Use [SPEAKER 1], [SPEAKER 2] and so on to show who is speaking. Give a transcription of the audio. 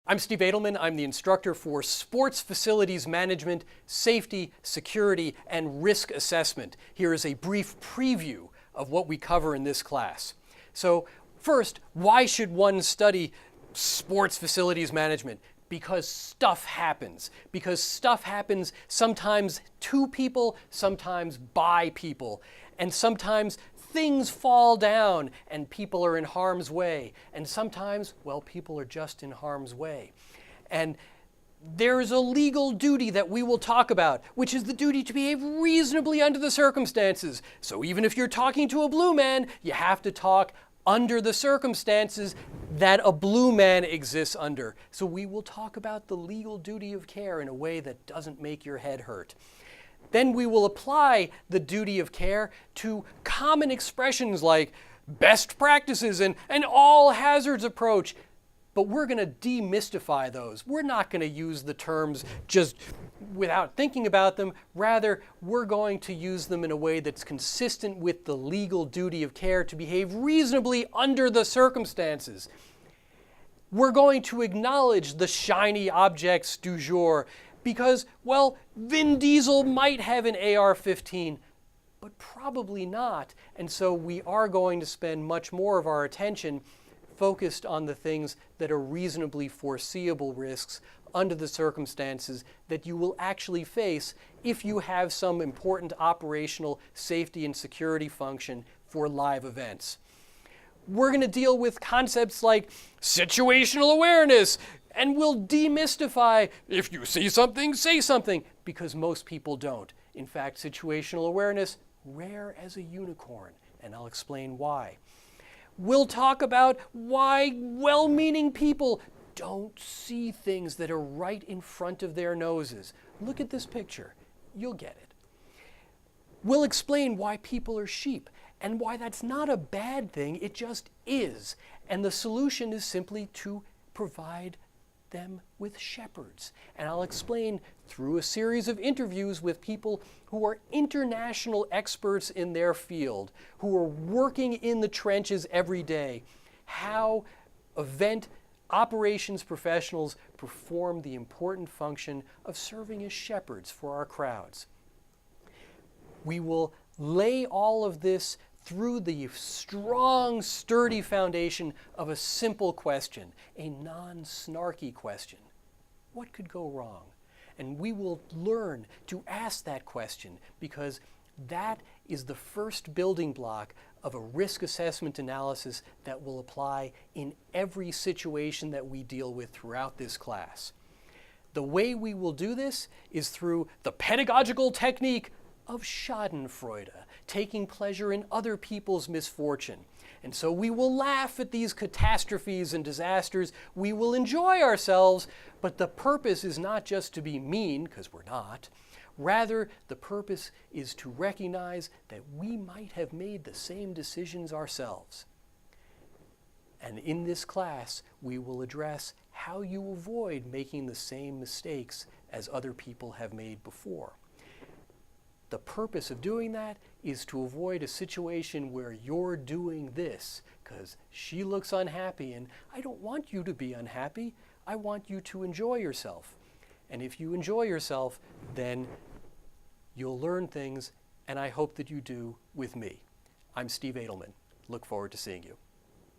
[SPEAKER 1] I'm Steve Adelman. I'm the instructor for Sports Facilities Management, Safety, Security, and Risk Assessment. Here is a brief preview of what we cover in this class. So first, why should one study sports facilities management? Because stuff happens. Because stuff happens sometimes to people, sometimes by people. And sometimes things fall down and people are in harm's way. And sometimes, well, people are just in harm's way. And there is a legal duty that we will talk about, which is the duty to behave reasonably under the circumstances. So even if you're talking to a blue man, you have to talk under the circumstances that a blue man exists under. So we will talk about the legal duty of care in a way that doesn't make your head hurt. Then we will apply the duty of care to common expressions like best practices and an all hazards approach. But we're going to demystify those. We're not going to use the terms just without thinking about them. Rather, we're going to use them in a way that's consistent with the legal duty of care to behave reasonably under the circumstances. We're going to acknowledge the shiny objects du jour because, well, Vin Diesel might have an AR-15, but probably not. And so we are going to spend much more of our attention focused on the things that are reasonably foreseeable risks under the circumstances that you will actually face if you have some important operational safety and security function for live events. We're going to deal with concepts like situational awareness, and we'll demystify if you see something, say something, because most people don't. In fact, situational awareness, rare as a unicorn, and I'll explain why. We'll talk about why well-meaning people don't see things that are right in front of their noses. Look at this picture. You'll get it. We'll explain why people are sheep and why that's not a bad thing. It just is. And the solution is simply to provide them with shepherds. And I'll explain through a series of interviews with people who are international experts in their field, who are working in the trenches every day, how event operations professionals perform the important function of serving as shepherds for our crowds. We will lay all of this through the strong, sturdy foundation of a simple question, a non-snarky question. What could go wrong? And we will learn to ask that question because that is the first building block of a risk assessment analysis that will apply in every situation that we deal with throughout this class. The way we will do this is through the pedagogical technique of schadenfreude, taking pleasure in other people's misfortune. And so we will laugh at these catastrophes and disasters. We will enjoy ourselves, but the purpose is not just to be mean, because we're not. Rather, the purpose is to recognize that we might have made the same decisions ourselves. And in this class, we will address how you avoid making the same mistakes as other people have made before. The purpose of doing that is to avoid a situation where you're doing this because she looks unhappy and I don't want you to be unhappy. I want you to enjoy yourself. And if you enjoy yourself, then you'll learn things, and I hope that you do with me. I'm Steve Adelman. Look forward to seeing you.